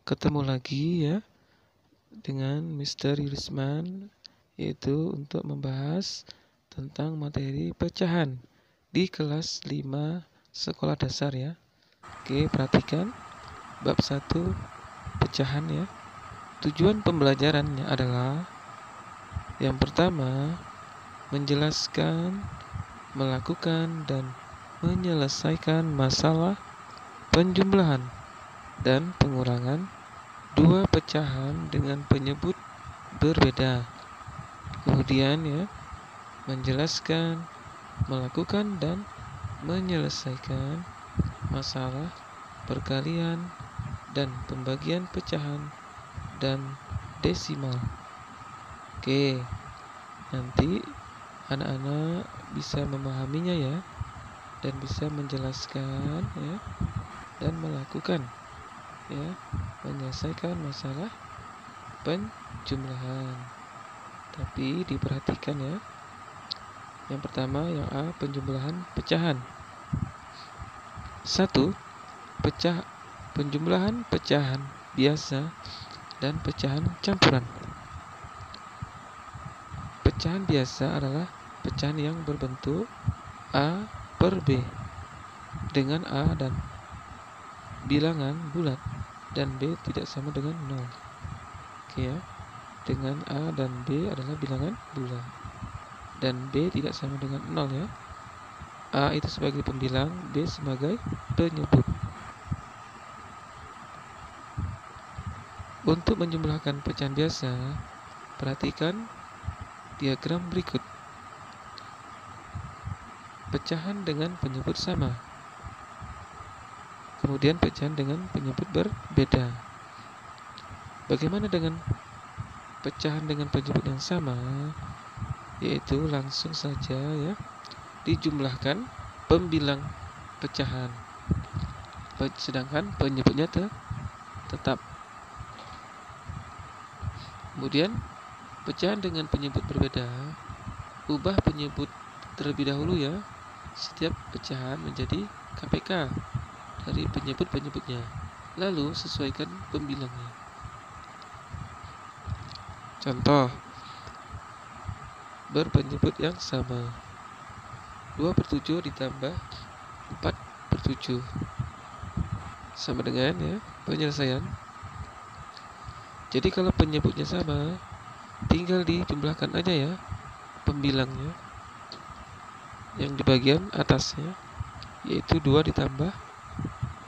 Ketemu lagi ya dengan Mr. Yurisman, yaitu untuk membahas tentang materi pecahan di kelas 5 sekolah dasar ya. Oke, perhatikan bab 1 pecahan ya. Tujuan pembelajarannya adalah yang pertama, menjelaskan, melakukan dan menyelesaikan masalah penjumlahan dan pengurangan dua pecahan dengan penyebut berbeda. Kemudian ya, menjelaskan, melakukan dan menyelesaikan masalah perkalian dan pembagian pecahan dan desimal. Oke, nanti anak-anak bisa memahaminya ya, dan bisa menjelaskan ya, dan melakukan ya, menyelesaikan masalah penjumlahan. Tapi diperhatikan ya. Yang pertama, yang A, penjumlahan pecahan. 1. Penjumlahan pecahan biasa dan pecahan campuran. Pecahan biasa adalah pecahan yang berbentuk A per B dengan A dan bilangan bulat dan B tidak sama dengan 0. Oke ya. Dengan A dan B adalah bilangan bulat dan B tidak sama dengan 0 ya. A itu sebagai pembilang, B sebagai penyebut. Untuk menjumlahkan pecahan biasa, perhatikan diagram berikut. Pecahan dengan penyebut sama, kemudian pecahan dengan penyebut berbeda. Bagaimana dengan pecahan dengan penyebut yang sama? Yaitu langsung saja ya, dijumlahkan pembilang pecahan, sedangkan penyebutnya tetap. Kemudian pecahan dengan penyebut berbeda, ubah penyebut terlebih dahulu ya. Setiap pecahan menjadi KPK dari penyebut-penyebutnya, lalu sesuaikan pembilangnya. Contoh, berpenyebut yang sama, 2/7 ditambah 4/7 sama dengan ya, penyelesaian. Jadi kalau penyebutnya sama, tinggal dijumlahkan aja ya pembilangnya yang di bagian atasnya, yaitu 2 ditambah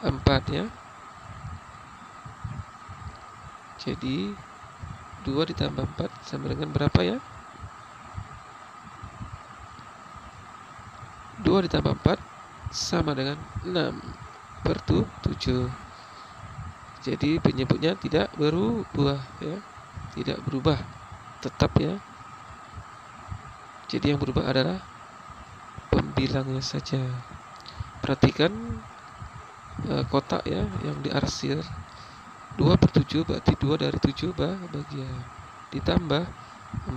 4 ya. Jadi 2 ditambah 4 sama dengan berapa ya? 2 ditambah 4 sama dengan 6/7. Jadi penyebutnya tidak berubah ya, tidak berubah, tetap ya. Jadi yang berubah adalah pembilangnya saja. Perhatikan kotak ya yang diarsir, 2/7 berarti 2 dari 7 bagian, ditambah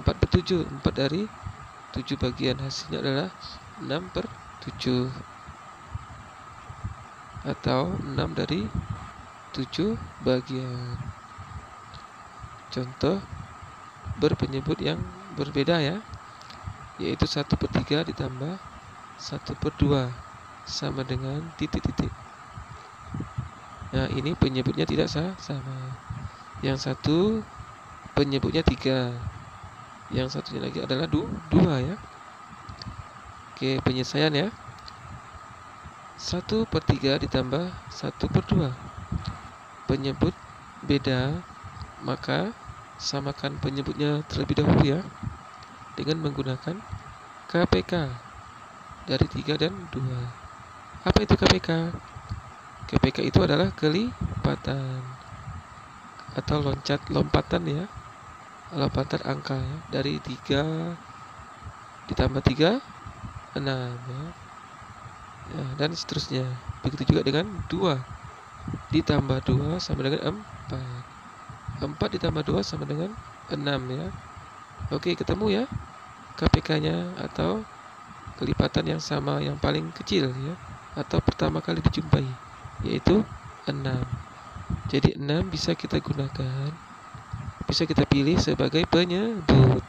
4/7, 4 dari 7 bagian, hasilnya adalah 6/7 atau 6 dari 7 bagian. Contoh berpenyebut yang berbeda ya, yaitu 1/3 ditambah 1/2 sama dengan titik-titik. Nah, ini penyebutnya tidak sama. Yang satu penyebutnya 3, yang satunya lagi adalah 2 ya. Oke, penyelesaian ya. 1/3 ditambah 1/2. Penyebut beda, maka samakan penyebutnya terlebih dahulu ya, dengan menggunakan KPK dari 3 dan 2. Apa itu KPK? KPK itu adalah kelipatan atau lompatan ya, lompatan angka ya, dari 3 ditambah 3 6 ya. Ya, dan seterusnya. Begitu juga dengan 2 ditambah 2 sama dengan 4. 4 ditambah 2 sama dengan 6 ya. Oke, ketemu ya KPK-nya atau kelipatan yang sama yang paling kecil ya, atau pertama kali dijumpai, yaitu 6. Jadi 6 bisa kita gunakan, bisa kita pilih sebagai penyebut.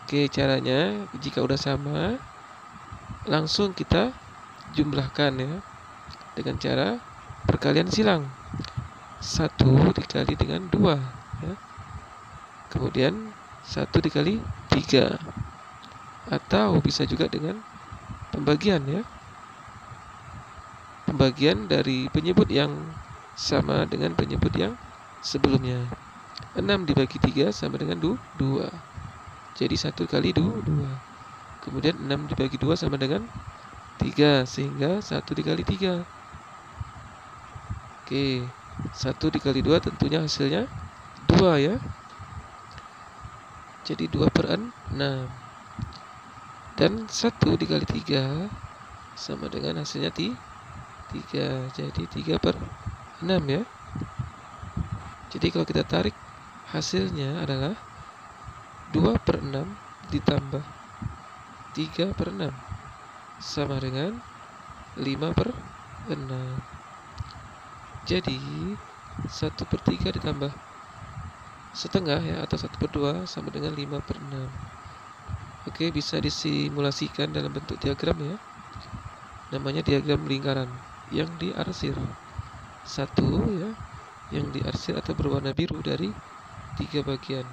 Oke, caranya jika udah sama, langsung kita jumlahkan ya, dengan cara perkalian silang. 1 dikali dengan 2 ya. Kemudian 1 dikali 3. Atau bisa juga dengan pembagian ya. Pembagian dari penyebut yang sama dengan penyebut yang sebelumnya. 6 dibagi 3 sama dengan 2. Jadi 1 kali 2. Kemudian 6 dibagi 2 sama dengan 3, sehingga 1 dikali 3. Oke, 1 dikali 2 tentunya hasilnya 2 ya. Jadi 2 per 6. Dan 1 dikali 3 sama dengan hasilnya 3. Jadi 3 per 6 ya. Jadi kalau kita tarik, hasilnya adalah 2 per 6 ditambah 3 per 6 sama dengan 5 per 6. Jadi 1 per 3 ditambah setengah ya, atau 1 per 2 sama dengan 5 per 6. Oke, bisa disimulasikan dalam bentuk diagram ya. Namanya diagram lingkaran yang diarsir. 1 ya, yang diarsir atau berwarna biru dari 3 bagian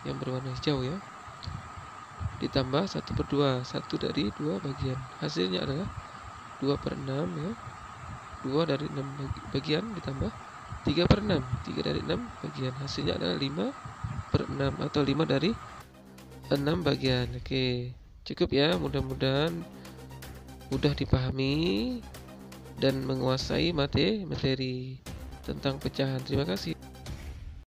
yang berwarna hijau ya, ditambah 1 per 2, 1 dari 2 bagian. Hasilnya adalah 2 per 6 ya. 2 dari 6 bagian ditambah 3 per 6, 3 dari 6 bagian. Hasilnya adalah 5 per 6 atau 5 dari 6 bagian. Oke, cukup ya, mudah-mudahan mudah dipahami dan menguasai materi tentang pecahan. Terima kasih.